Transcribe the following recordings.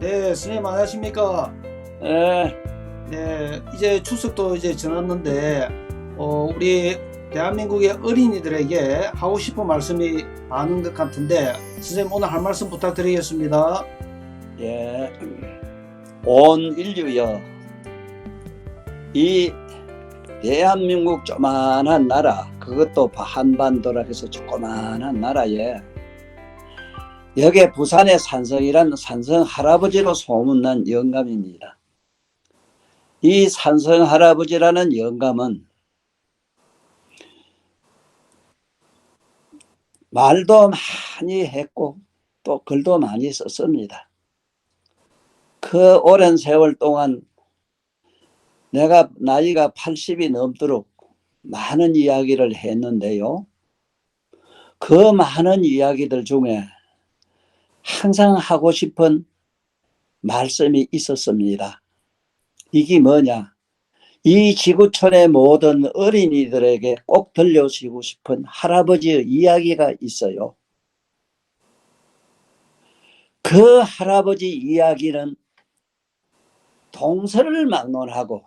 네, 선생님 안녕하십니까? 예, 네, 이제 추석도 이제 지났는데, 우리 대한민국의 어린이들에게 하고 싶은 말씀이 많은 것 같은데, 선생님 오늘 할 말씀 부탁드리겠습니다. 예. 온 인류여, 이 대한민국 조만한 나라, 그것도 한반도라 해서 조그만한 나라에 여기에 부산의 산성이란 산성 할아버지로 소문난 영감입니다. 이 산성 할아버지라는 영감은 말도 많이 했고 또 글도 많이 썼습니다. 그 오랜 세월 동안 내가 나이가 80이 넘도록 많은 이야기를 했는데요. 그 많은 이야기들 중에 항상 하고 싶은 말씀이 있었습니다. 이게 뭐냐? 이 지구촌의 모든 어린이들에게 꼭 들려주고 싶은 할아버지의 이야기가 있어요. 그 할아버지 이야기는 동서를 막론하고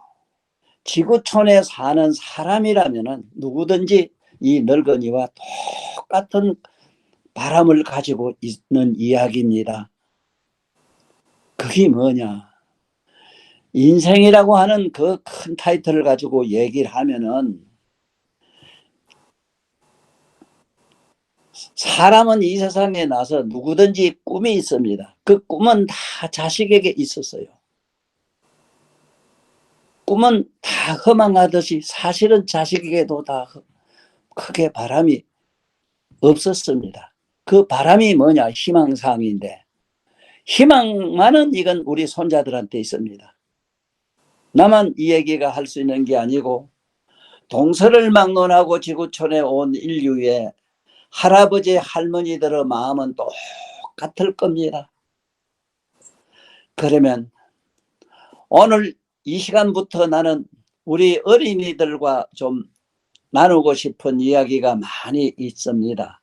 지구촌에 사는 사람이라면 누구든지 이 늙은이와 똑같은 바람을 가지고 있는 이야기입니다. 그게 뭐냐? 인생이라고 하는 그 큰 타이틀을 가지고 얘기를 하면은 사람은 이 세상에 나서 누구든지 꿈이 있습니다. 그 꿈은 다 자식에게 있었어요. 꿈은 다 허망하듯이 사실은 자식에게도 다 크게 바람이 없었습니다. 그 바람이 뭐냐? 희망사항인데 희망만은 이건 우리 손자들한테 있습니다. 나만 이 얘기가 할 수 있는 게 아니고 동서를 막론하고 지구촌에 온 인류의 할아버지 할머니들의 마음은 똑같을 겁니다. 그러면 오늘 이 시간부터 나는 우리 어린이들과 좀 나누고 싶은 이야기가 많이 있습니다.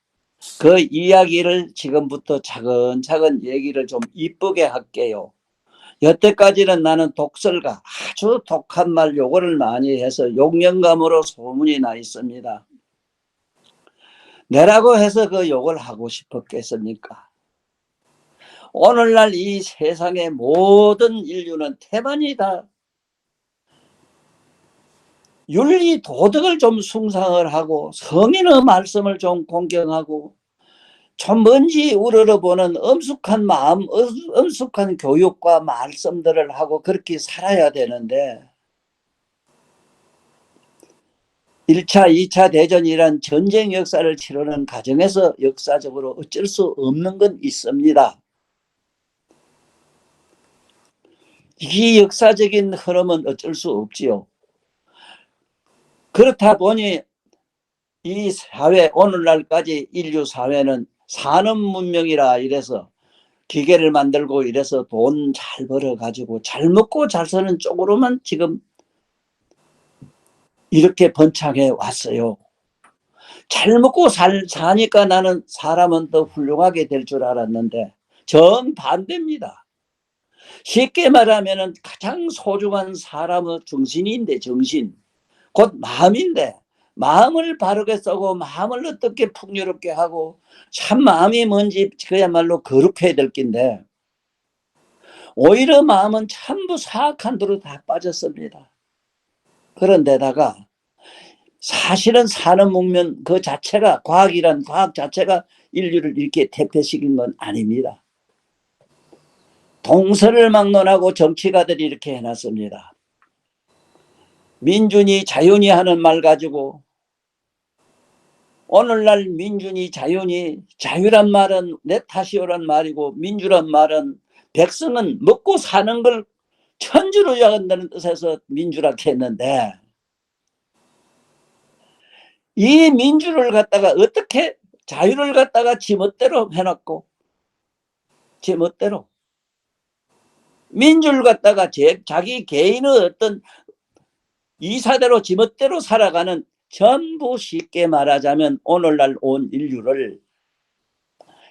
그 이야기를 지금부터 차근차근 얘기를 좀 이쁘게 할게요. 여태까지는 나는 독설가, 아주 독한 말 요거를 많이 해서 욕령감으로 소문이 나 있습니다. 내라고 해서 그 욕을 하고 싶었겠습니까? 오늘날 이 세상의 모든 인류는 태반이 다 윤리 도덕을 좀 숭상을 하고 성인의 말씀을 좀 공경하고 좀 뭔지 우러러보는 엄숙한 마음, 엄숙한 교육과 말씀들을 하고 그렇게 살아야 되는데 1차, 2차 대전이란 전쟁 역사를 치르는 과정에서 역사적으로 어쩔 수 없는 건 있습니다. 이 역사적인 흐름은 어쩔 수 없지요. 그렇다 보니 이 사회, 오늘날까지 인류 사회는 산업 문명이라 이래서 기계를 만들고 이래서 돈 잘 벌어가지고 잘 먹고 잘 사는 쪽으로만 지금 이렇게 번창해 왔어요. 잘 먹고 사니까 나는 사람은 더 훌륭하게 될 줄 알았는데 정반대입니다. 쉽게 말하면 가장 소중한 사람의 정신인데 정신, 곧 마음인데 마음을 바르게 쓰고 마음을 어떻게 풍요롭게 하고 참 마음이 뭔지 그야말로 거룩해야 될 낀데 오히려 마음은 전부 사악한 데로 다 빠졌습니다. 그런데다가 사실은 산업 문명 그 자체가 과학이란 과학 자체가 인류를 이렇게 대표시킨 건 아닙니다. 동서를 막론하고 정치가들이 이렇게 해놨습니다. 민준이 자윤이 하는 말 가지고 오늘날 민준이 자윤이 자유란 말은 내 탓이오란 말이고 민주란 말은 백성은 먹고 사는 걸 천주로 여간다는 뜻에서 민주라 했는데 이 민주를 갖다가 어떻게 자유를 갖다가 지멋대로 해놨고 지멋대로 민주를 갖다가 자기 개인의 어떤 이사대로 지멋대로 살아가는 전부 쉽게 말하자면 오늘날 온 인류를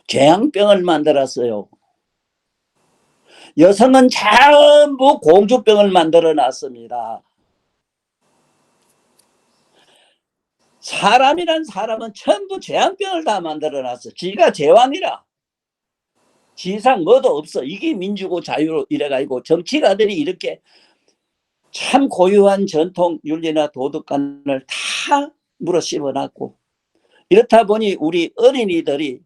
재앙병을 만들었어요. 여성은 전부 공주병을 만들어 놨습니다. 사람이란 사람은 전부 재앙병을 다 만들어 놨어. 지가 제왕이라. 지상 뭐도 없어. 이게 민주고 자유로 이래가지고 정치가들이 이렇게 참 고유한 전통 윤리나 도덕관을 다 물어 씹어놨고, 이렇다 보니 우리 어린이들이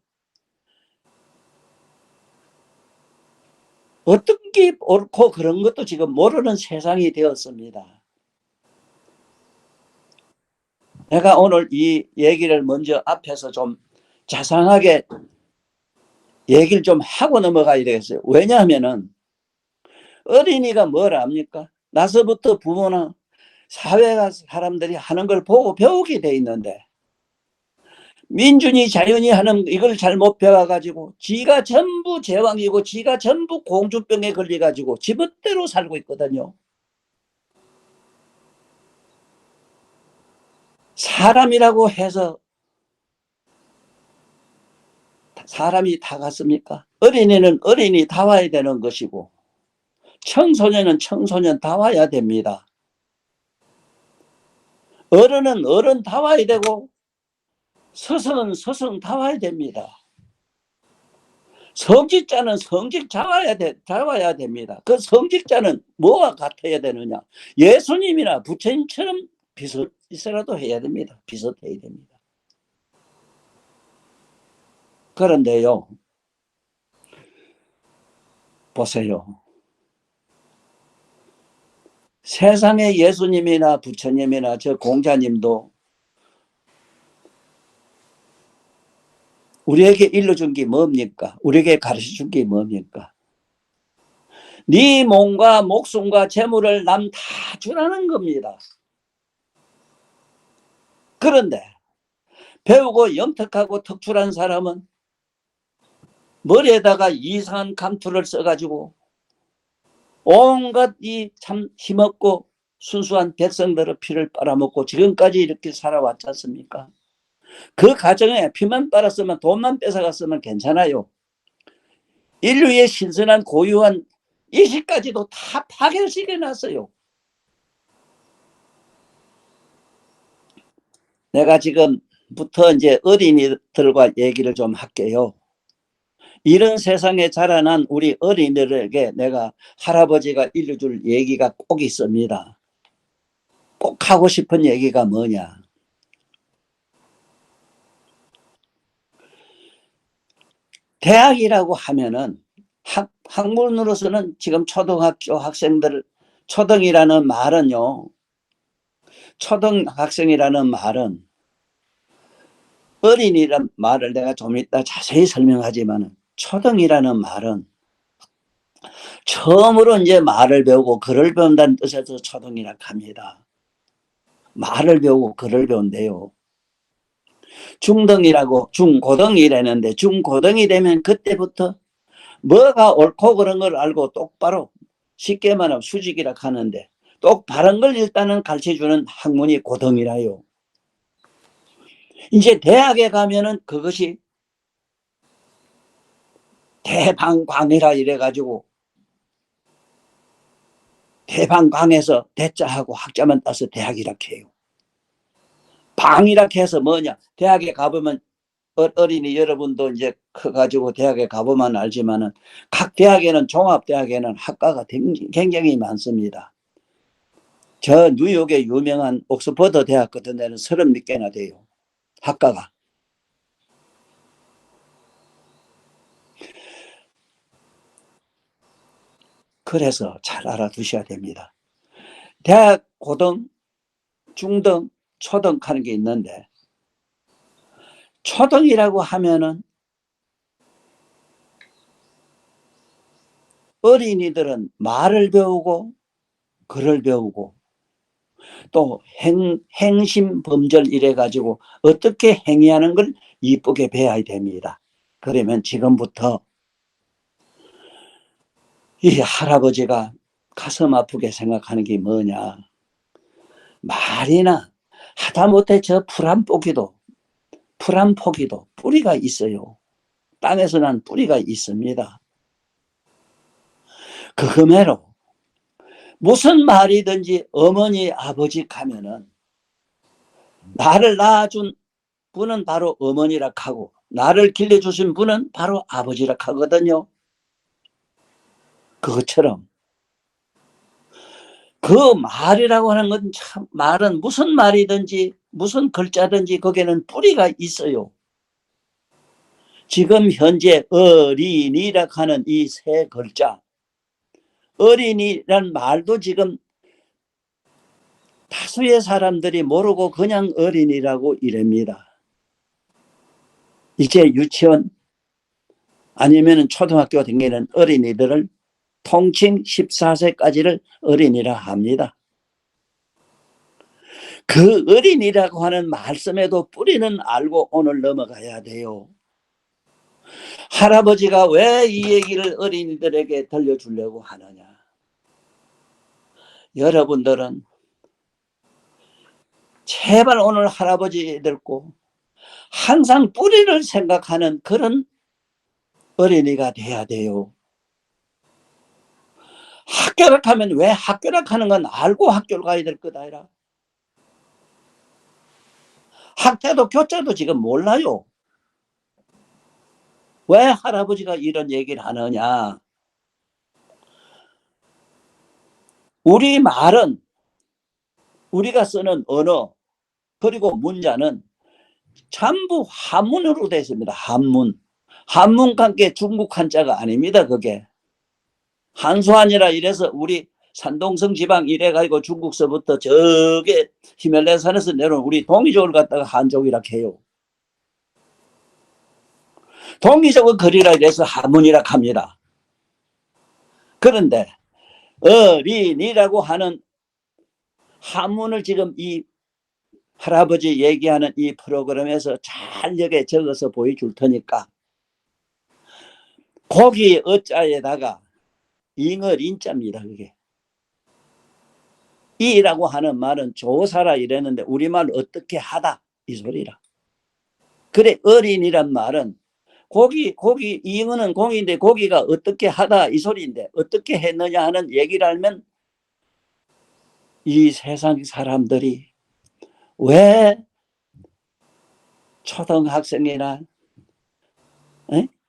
어떤 게 옳고 그런 것도 지금 모르는 세상이 되었습니다. 내가 오늘 이 얘기를 먼저 앞에서 좀 자상하게 얘기를 좀 하고 넘어가야 되겠어요. 왜냐하면은 어린이가 뭘 압니까? 나서부터 부모나 사회가 사람들이 하는 걸 보고 배우게 돼 있는데, 민준이 자연이 하는 이걸 잘못 배워가지고 지가 전부 제왕이고 지가 전부 공주병에 걸려가지고 지멋대로 살고 있거든요. 사람이라고 해서 사람이 다 같습니까? 어린이는 어린이 다 와야 되는 것이고, 청소년은 청소년 다 와야 됩니다. 어른은 어른 다 와야 되고, 스승은 스승 다 와야 됩니다. 성직자는 성직 잡아야 됩니다. 그 성직자는 뭐와 같아야 되느냐? 예수님이나 부처님처럼 비슷이라도 해야 됩니다. 비슷해야 됩니다. 그런데요, 보세요. 세상에 예수님이나 부처님이나 저 공자님도 우리에게 일러준 게 뭡니까? 우리에게 가르쳐준 게 뭡니까? 네 몸과 목숨과 재물을 남 다 주라는 겁니다. 그런데 배우고 영특하고 특출한 사람은 머리에다가 이상한 감투를 써가지고 온갖 이 참 힘없고 순수한 백성들의 피를 빨아먹고 지금까지 이렇게 살아왔지 않습니까? 그 과정에 피만 빨았으면 돈만 뺏어갔으면 괜찮아요. 인류의 신선한 고유한 이식까지도 다 파괴시켜놨어요. 내가 지금부터 이제 어린이들과 얘기를 좀 할게요. 이런 세상에 자라난 우리 어린이들에게 내가 할아버지가 일러줄 얘기가 꼭 있습니다. 꼭 하고 싶은 얘기가 뭐냐? 대학이라고 하면은 학문으로서는 지금 초등학교 학생들, 초등이라는 말은요, 초등학생이라는 말은 어린이란 말을 내가 좀 이따 자세히 설명하지만, 초등이라는 말은 처음으로 이제 말을 배우고 글을 배운다는 뜻에서 초등이라고 합니다. 말을 배우고 글을 배운대요. 중등이라고 중고등이라는데, 중고등이 되면 그때부터 뭐가 옳고 그런 걸 알고 똑바로, 쉽게 말하면 수직이라 하는데, 똑바른 걸 일단은 가르쳐주는 학문이 고등이라요. 이제 대학에 가면은 그것이 대방광이라 이래가지고 대방광에서 대자하고 학자만 따서 대학이라 해요. 방이라 해서 뭐냐? 대학에 가보면 어린이 여러분도 이제 커가지고 대학에 가보면 알지만은 각 대학에는, 종합대학에는 학과가 굉장히 많습니다. 저 뉴욕의 유명한 옥스퍼드 대학 같은 데는 30몇 개나 돼요. 학과가. 그래서 잘 알아두셔야 됩니다. 대학 고등, 중등, 초등 하는 게 있는데, 초등이라고 하면은 어린이들은 말을 배우고 글을 배우고 또 행심범절 이래가지고 어떻게 행위하는 걸 이쁘게 배워야 됩니다. 그러면 지금부터 이 할아버지가 가슴 아프게 생각하는 게 뭐냐? 말이나 하다못해 저 풀 한 포기도 뿌리가 있어요. 땅에서 난 뿌리가 있습니다. 그거매로 무슨 말이든지 어머니 아버지 가면은 나를 낳아준 분은 바로 어머니라 하고 나를 길러주신 분은 바로 아버지라 하거든요. 그것처럼 그 말이라고 하는 건 참 말은 무슨 말이든지 무슨 글자든지 거기에는 뿌리가 있어요. 지금 현재 어린이라 하는 이 세 글자 어린이란 말도 지금 다수의 사람들이 모르고 그냥 어린이라고 이랍니다. 이제 유치원 아니면 초등학교 등에는 어린이들을 통칭 14세까지를 어린이라 합니다. 그 어린이라고 하는 말씀에도 뿌리는 알고 오늘 넘어가야 돼요. 할아버지가 왜 이 얘기를 어린이들에게 들려주려고 하느냐. 여러분들은 제발 오늘 할아버지 듣고 항상 뿌리를 생각하는 그런 어린이가 돼야 돼요. 학교를 가면 왜 학교를 가는 건 알고 학교를 가야 될 것 아니라 학자도 교자도 지금 몰라요. 왜 할아버지가 이런 얘기를 하느냐. 우리 말은 우리가 쓰는 언어 그리고 문자는 전부 한문으로 되어 있습니다. 한문. 한문과 함께 중국 한자가 아닙니다. 그게. 한수한이라 이래서 우리 산동성 지방 이래가지고 중국서부터 저게 히말라야산에서 내려온 우리 동이족을 갖다가 한족이라 해요. 동이족은 거리라 이래서 한문이라 합니다. 그런데 어린이라고 하는 한문을 지금 이 할아버지 얘기하는 이 프로그램에서 잘 여기에 적어서 보여줄 테니까 고기 어자에다가 잉을 인자입니다. 그게 이라고 하는 말은 조사라 이랬는데 우리말 어떻게 하다 이 소리라. 그래 어린이란 말은 고기 잉어는 공인데 고기가 어떻게 하다 이 소리인데 어떻게 했느냐 하는 얘기를 알면 이 세상 사람들이 왜 초등학생이나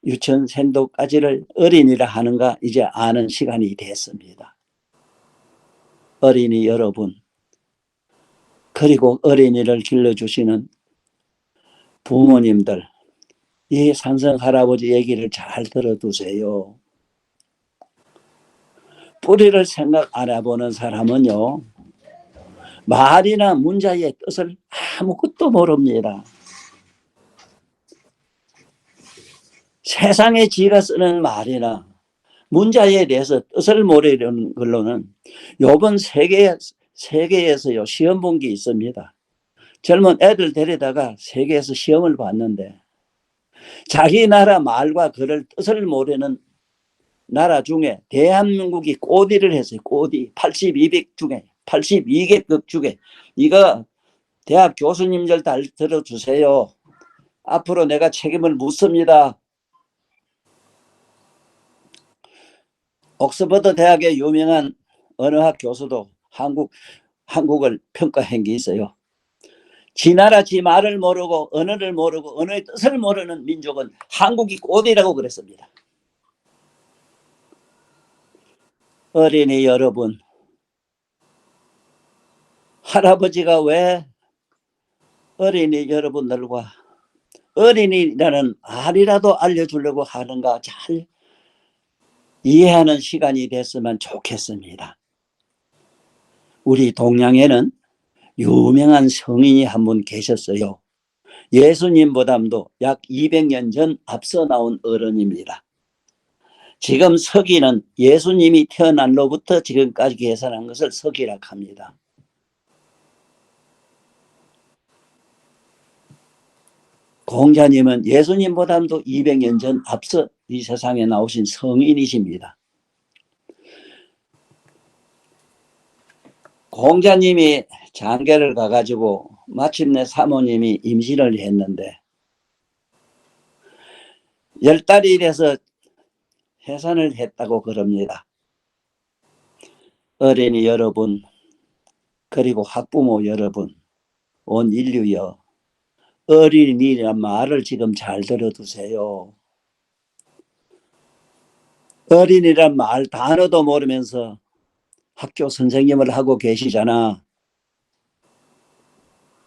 유치원생도까지를 어린이라 하는가 이제 아는 시간이 됐습니다. 어린이 여러분 그리고 어린이를 길러주시는 부모님들 이 산성 할아버지 얘기를 잘 들어두세요. 뿌리를 생각 안 해보는 사람은요 말이나 문자의 뜻을 아무것도 모릅니다. 세상에 지가 쓰는 말이나 문자에 대해서 뜻을 모르는 걸로는 요번 세계에서요 시험 본 게 있습니다. 젊은 애들 데려다가 세계에서 시험을 봤는데 자기 나라 말과 글을 뜻을 모르는 나라 중에 대한민국이 꼴찌를 했어요. 꼴찌 82개 중에 82개국 중에 이거 대학 교수님들 다 들어주세요. 앞으로 내가 책임을 묻습니다. 옥스퍼드 대학의 유명한 언어학 교수도 한국을 평가한 게 있어요. 지 나라 지 말을 모르고 언어를 모르고 언어의 뜻을 모르는 민족은 한국이 꼴이라고 그랬습니다. 어린이 여러분 할아버지가 왜 어린이 여러분들과 어린이라는 말이라도 알려주려고 하는가 잘 이해하는 시간이 됐으면 좋겠습니다. 우리 동양에는 유명한 성인이 한 분 계셨어요. 예수님보다도 약 200년 전 앞서 나온 어른입니다. 지금 서기는 예수님이 태어난 로부터 지금까지 계산한 것을 서기라 합니다. 공자님은 예수님보다도 200년 전 앞서 이 세상에 나오신 성인이십니다. 공자님이 장계를 가가지고 마침내 사모님이 임신을 했는데 10달이 돼서 해산을 했다고 그럽니다. 어린이 여러분, 그리고 학부모 여러분, 온 인류여, 어린이란 말을 지금 잘 들어두세요. 어린이란 말 단어도 모르면서 학교 선생님을 하고 계시잖아.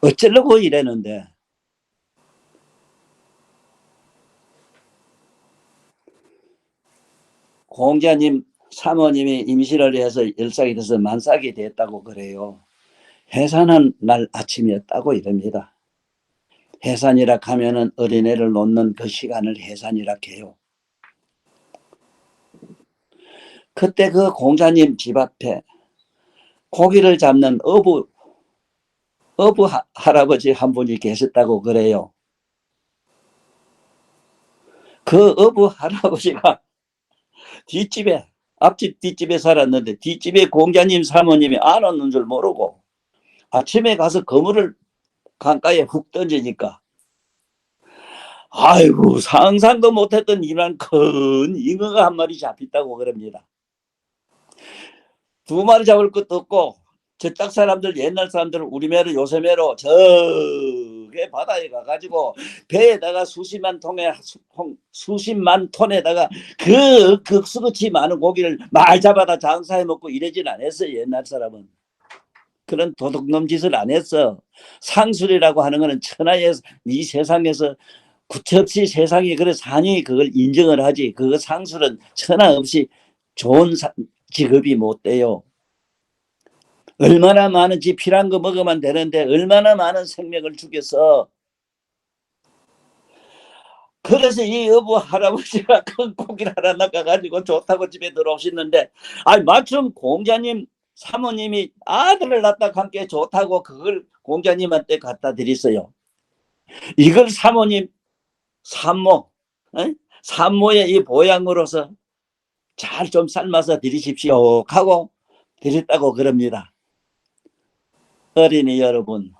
어쩌려고 이랬는데. 공자님 사모님이 임신을 해서 열삭이 돼서 만삭이 됐다고 그래요. 해산한 날 아침이었다고 이럽니다. 해산이라 하면은 어린애를 놓는 그 시간을 해산이라 해요. 그때 그 공자님 집 앞에 고기를 잡는 어부 할아버지 한 분이 계셨다고 그래요. 그 어부 할아버지가 뒷집에, 앞집 뒷집에 살았는데 뒷집에 공자님 사모님이 안 왔는 줄 모르고 아침에 가서 그물을 강가에 훅 던지니까 아이고 상상도 못했던 이런 큰 잉어가 한 마리 잡혔다고 그럽니다. 두 마리 잡을 것도 없고 저쪽 사람들 옛날 사람들 우리매로 요새매로 저게 바다에 가가지고 배에다가 수십만 톤에다가 그 극수그치 많은 고기를 말 잡아다 장사해 먹고 이러진 않았어요. 옛날 사람은 그런 도둑놈 짓을 안 했어. 상술이라고 하는 거는 천하의 이 세상에서 구체 세상이 그래 산이 그걸 인정을 하지. 그거 상술은 천하 없이 좋은 직업이 못 돼요. 얼마나 많은지 필요한 거 먹으면 되는데 얼마나 많은 생명을 죽여서. 그래서 이 어부 할아버지가 큰 고기를 하나 낚아가지고 좋다고 집에 들어오시는데 마침 공자님 사모님이 아들을 낳다 함께 좋다고 그걸 공자님한테 갖다 드렸어요. 이걸 사모님 산모의 이 보양으로서 잘 좀 삶아서 드리십시오 하고 드렸다고 그럽니다. 어린이 여러분,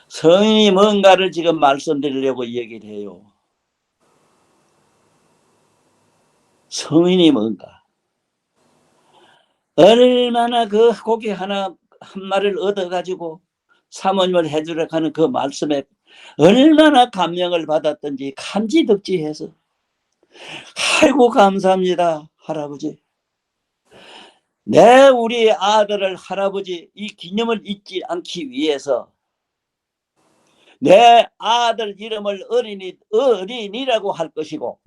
성인이 뭔가를 지금 말씀드리려고 얘기를 해요. 성인이 뭔가. 얼마나 그 고기 한 마리를 얻어가지고 사모님을 해주려고 하는 그 말씀에 얼마나 감명을 받았던지 감지덕지해서 아이고 감사합니다 할아버지. 내 우리 아들을 할아버지 이 기념을 잊지 않기 위해서 내 아들 이름을 어린이라고 할 것이고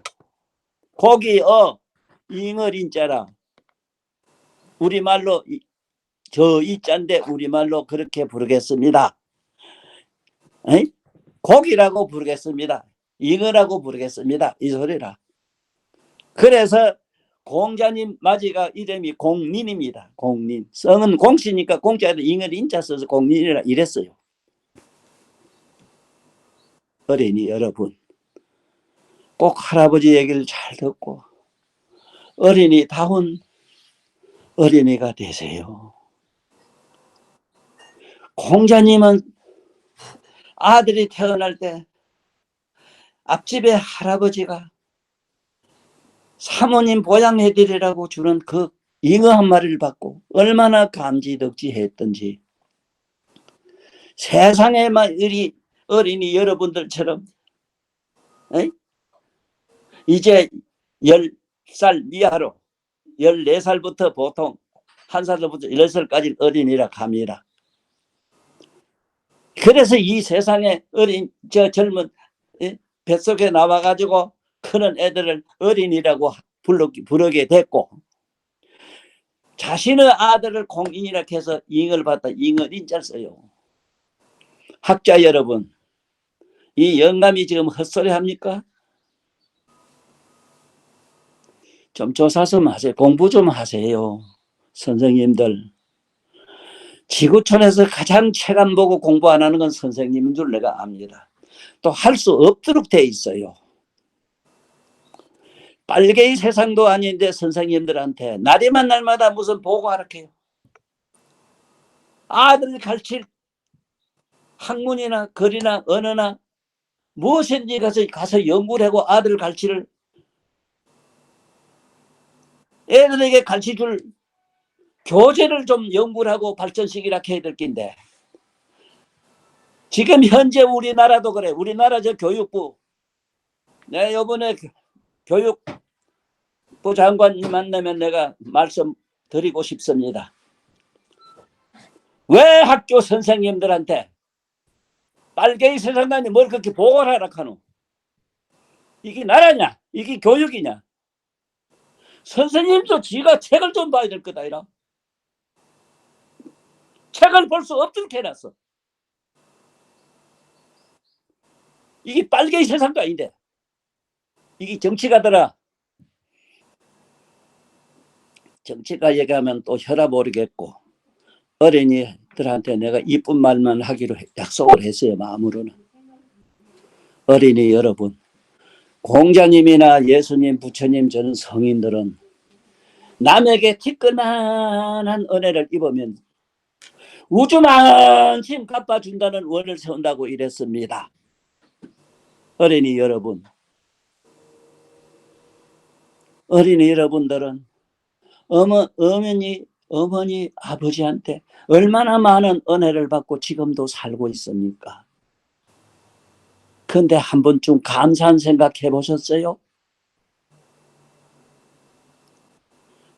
거기 잉어린자라 우리말로 저 이자인데 우리말로 그렇게 부르겠습니다. 고기라고 부르겠습니다. 잉어라고 부르겠습니다. 이 소리라. 그래서 공자님 맞이가 이름이 공린입니다. 공린. 성은 공씨니까 공자에도 잉을 인자 써서 공린이라 이랬어요. 어린이 여러분, 꼭 할아버지 얘기를 잘 듣고 어린이다운 어린이가 되세요. 공자님은 아들이 태어날 때 앞집에 할아버지가 사모님 보양해드리라고 주는 그 잉어 한 마리를 받고 얼마나 감지덕지했던지 세상에만 어린이 여러분들처럼 이제 10살 이하로 14살부터 보통 한 살부터 10살까지 어린이라 합니다. 그래서 이 세상에 젊은 뱃속에 나와가지고 크는 애들을 어린이라고 부르게 됐고 자신의 아들을 공인이라 해서 잉을 받다 잉어린자를 써요. 학자 여러분, 이 영감이 지금 헛소리 합니까? 좀 조사 좀 하세요. 공부 좀 하세요. 선생님들. 지구촌에서 가장 책 안 보고 공부 안 하는 건 선생님인 줄 내가 압니다. 또 할 수 없도록 돼 있어요. 빨개의 세상도 아닌데 선생님들한테 날이만 날마다 무슨 보고하라 해요. 아들 가르칠 학문이나 글이나 언어나 무엇인지 가서 연구를 하고 아들 가르치를 애들에게 가르쳐줄 교재를 좀 연구를 하고 발전시키라 해야 될 긴데 지금 현재 우리나라도 그래. 우리나라 저 교육부 내가 이번에 교육부 장관님 만나면 내가 말씀 드리고 싶습니다. 왜 학교 선생님들한테 빨갱이 세상단이 뭘 그렇게 보고를 하라 하노? 이게 나라냐? 이게 교육이냐? 선생님도 지가 책을 좀 봐야 될 거다. 이라. 책을 볼 수 없도록 해놨어. 이게 빨갱이 세상도 아닌데. 이게 정치가더라. 정치가 얘기하면 또 혈압 오르겠고 어린이들한테 내가 이쁜 말만 하기로 약속을 했어요. 마음으로는. 어린이 여러분, 공자님이나 예수님, 부처님, 저는 성인들은 남에게 티끌만한 은혜를 입으면 우주만큼 갚아준다는 원을 세운다고 이랬습니다. 어린이 여러분, 어린이 여러분들은 어머니, 아버지한테 얼마나 많은 은혜를 받고 지금도 살고 있습니까? 근데 한 번쯤 감사한 생각 해보셨어요?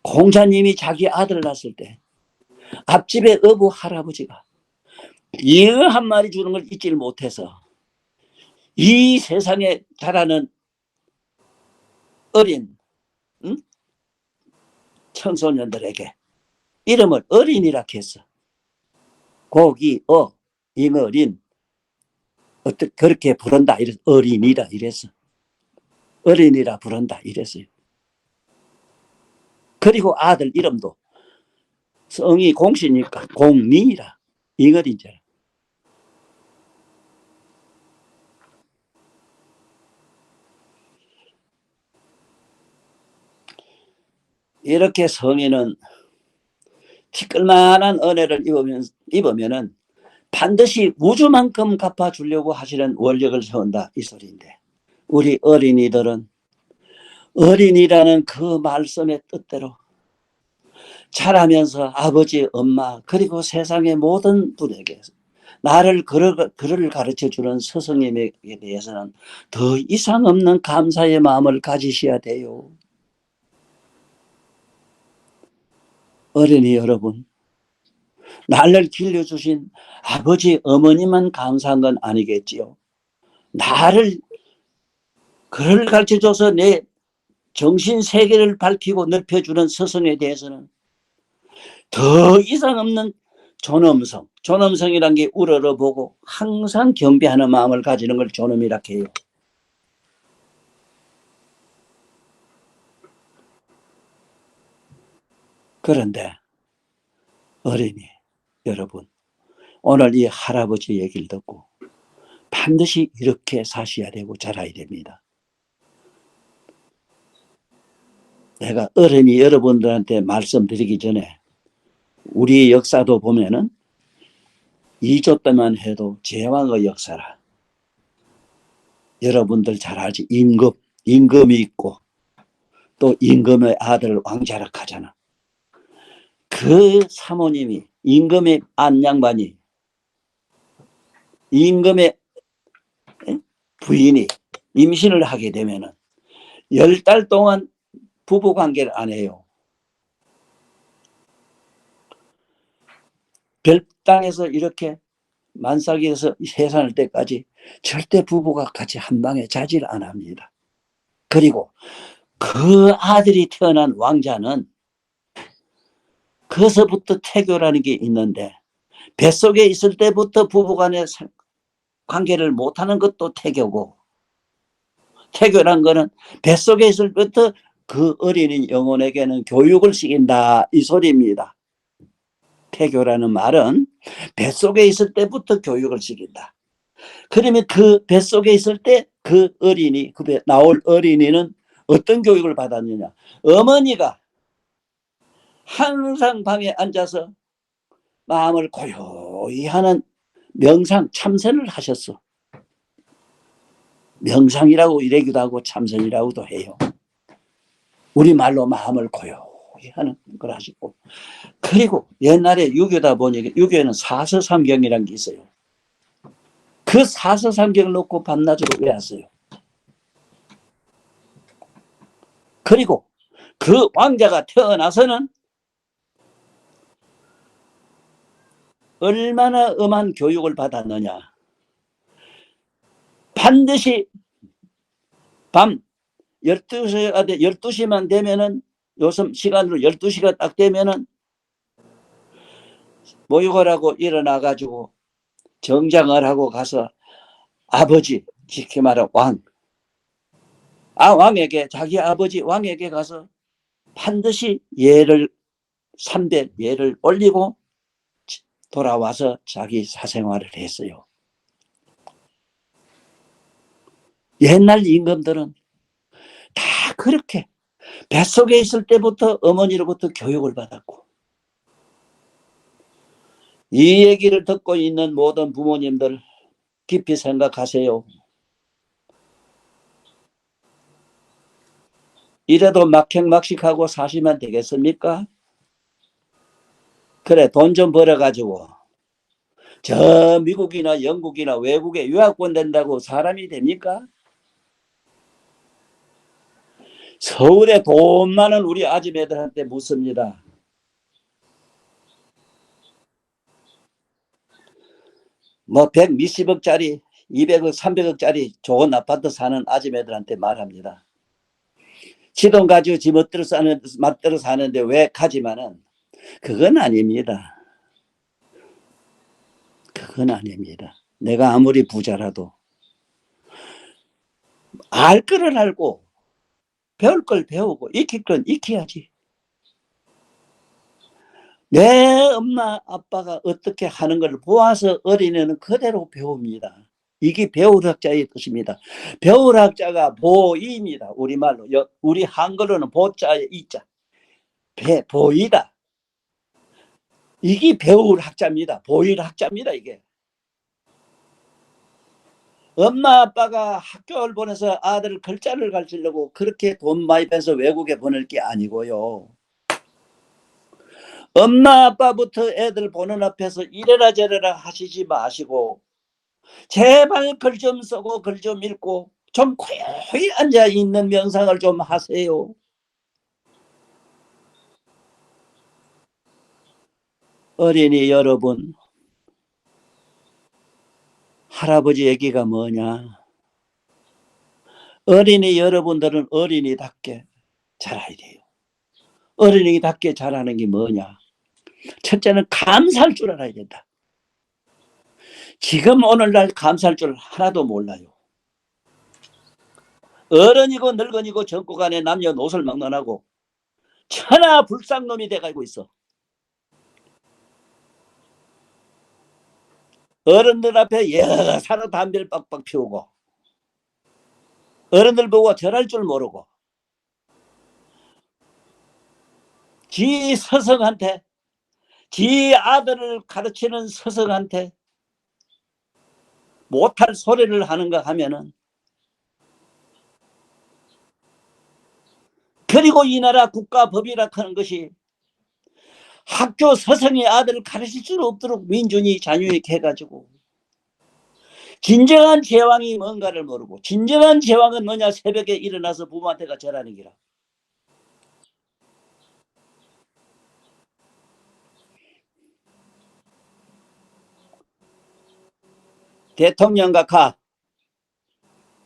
공자님이 자기 아들 낳았을 때 앞집에 어부 할아버지가 잉어 한 마리 주는 걸 잊질 못해서 이 세상에 자라는 어린 청소년들에게 이름을 어린이라 했어. 고기, 잉어린 어떻게 그렇게 부른다 이랬어. 어린이라 이랬어. 어린이라 부른다 이랬어요. 그리고 아들 이름도 성이 공시니까 공리라 잉어린자라. 이렇게 성인은 티끌만한 은혜를 입으면은 반드시 우주만큼 갚아주려고 하시는 원력을 세운다 이 소리인데 우리 어린이들은 어린이라는 그 말씀의 뜻대로 자라면서 아버지, 엄마 그리고 세상의 모든 분에게 나를 글을 가르쳐주는 스승님에 대해서는 더 이상 없는 감사의 마음을 가지셔야 돼요. 어린이 여러분, 나를 길러주신 아버지, 어머니만 감사한 건 아니겠지요. 나를 글을 가르쳐줘서 내 정신 세계를 밝히고 넓혀주는 스승에 대해서는 더 이상 없는 존엄성이란 게 우러러보고 항상 경배하는 마음을 가지는 걸 존엄이라 해요. 그런데 어린이 여러분, 오늘 이 할아버지 얘기를 듣고 반드시 이렇게 사셔야 되고 자라야 됩니다. 내가 어린이 여러분들한테 말씀드리기 전에 우리 역사도 보면은 2조 때만 해도 제왕의 역사라. 여러분들 잘 알지. 임금이 있고 또 임금의 아들 왕자락 하잖아. 그 사모님이 임금의 안양반이 임금의 부인이 임신을 하게 되면은 10달 동안 부부관계를 안 해요. 별땅에서 이렇게 만삭에서 해산할 때까지 절대 부부가 같이 한 방에 자질 안 합니다. 그리고 그 아들이 태어난 왕자는 그서부터 태교라는 게 있는데 뱃속에 있을 때부터 부부간의 관계를 못하는 것도 태교고 태교란 거는 뱃속에 있을 때부터 그 어린이 영혼에게는 교육을 시킨다 이 소리입니다. 태교라는 말은 뱃속에 있을 때부터 교육을 시킨다. 그러면 그 뱃속에 있을 때 그 어린이, 나올 어린이는 어떤 교육을 받았느냐. 어머니가 항상 방에 앉아서 마음을 고요히 하는 명상, 참선을 하셨어. 명상이라고 이러기도 하고 참선이라고도 해요. 우리말로 마음을 고요히 하는 걸 하시고, 그리고 옛날에 유교다 보니 유교에는 사서삼경이라는 게 있어요. 그 사서삼경을 놓고 밤낮으로 외웠어요. 그리고 그 왕자가 태어나서는 얼마나 엄한 교육을 받았느냐. 반드시 밤 12시만 되면은, 요즘 시간으로 12시가 딱 되면은 모욕을 하고 일어나가지고 정장을 하고 가서 아버지, 쉽게 말해 왕에게, 자기 아버지 왕에게 가서 반드시 예를 3대 예를 올리고 돌아와서 자기 사생활을 했어요. 옛날 임금들은 다 그렇게 뱃속에 있을 때부터 어머니로부터 교육을 받았고, 이 얘기를 듣고 있는 모든 부모님들 깊이 생각하세요. 이래도 막행막식하고 사시면 되겠습니까? 그래, 돈 좀 벌어가지고 저 미국이나 영국이나 외국에 유학원 된다고 사람이 됩니까? 서울에 돈 많은 우리 아줌매들한테 묻습니다. 뭐 100 몇십억짜리, 200억, 300억짜리 좋은 아파트 사는 아줌매들한테 말합니다. 지 돈 가지고 지 멋대로 사는데 왜 가지만은 그건 아닙니다. 그건 아닙니다. 내가 아무리 부자라도 알 거를 알고 배울 걸 배우고 익힐 건 익혀야지. 내 엄마 아빠가 어떻게 하는 걸 보아서 어린이는 그대로 배웁니다. 이게 배울학자의 뜻입니다. 배울학자가 보이입니다. 우리말로. 우리 한글로는 보자에 이자. 보이다. 이게 배울학자입니다. 보일학자입니다. 이게. 엄마 아빠가 학교를 보내서 아들 글자를 가르치려고 그렇게 돈 많이 빼서 외국에 보낼 게 아니고요. 엄마 아빠부터 애들 보는 앞에서 이래라 저래라 하시지 마시고 제발 글 좀 쓰고 글 좀 읽고 좀 고요히 앉아있는 명상을 좀 하세요. 어린이 여러분, 할아버지 얘기가 뭐냐? 어린이 여러분들은 어린이답게 자라야 돼요. 어린이답게 자라는 게 뭐냐? 첫째는 감사할 줄 알아야 된다. 지금 오늘날 감사할 줄 하나도 몰라요. 어른이고 늙은이고 젊고 간에 남녀노소를 막론하고 천하 불상놈이 돼가고 있어. 어른들 앞에 여사로 담배를 빡빡 피우고 어른들 보고 절할 줄 모르고 지 스승한테, 지 아들을 가르치는 스승한테 못할 소리를 하는가 하면은, 그리고 이 나라 국가법이라 하는 것이 학교 스승이 아들을 가르칠 수 없도록 민준이 잔유익 해가지고 진정한 제왕이 뭔가를 모르고, 진정한 제왕은 뭐냐? 새벽에 일어나서 부모한테가 절하는 기라. 대통령 각하,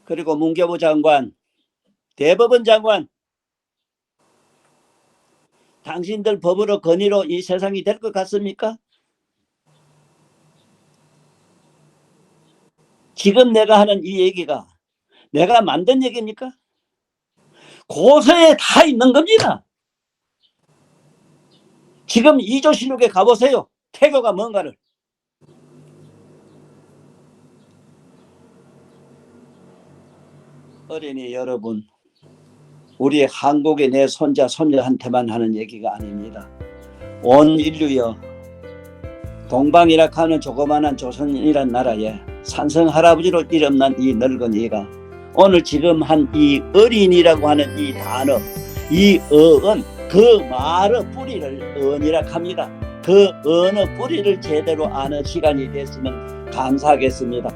그리고 문교부 장관, 대법원 장관, 당신들 법으로 건의로 이 세상이 될 것 같습니까? 지금 내가 하는 이 얘기가 내가 만든 얘기입니까? 고서에 다 있는 겁니다. 지금 이조실록에 가보세요. 태교가 뭔가를. 어린이 여러분, 우리 한국의 내 손자 손녀한테만 하는 얘기가 아닙니다. 온 인류여, 동방이라 하는 조그마한 조선이란 나라에 산성 할아버지로 이름난 이 늙은이가 오늘 지금 한 이 어린이라고 하는 이 단어, 이 어은 그 말의 뿌리를 언이라 합니다. 그 언의 뿌리를 제대로 아는 시간이 됐으면 감사하겠습니다.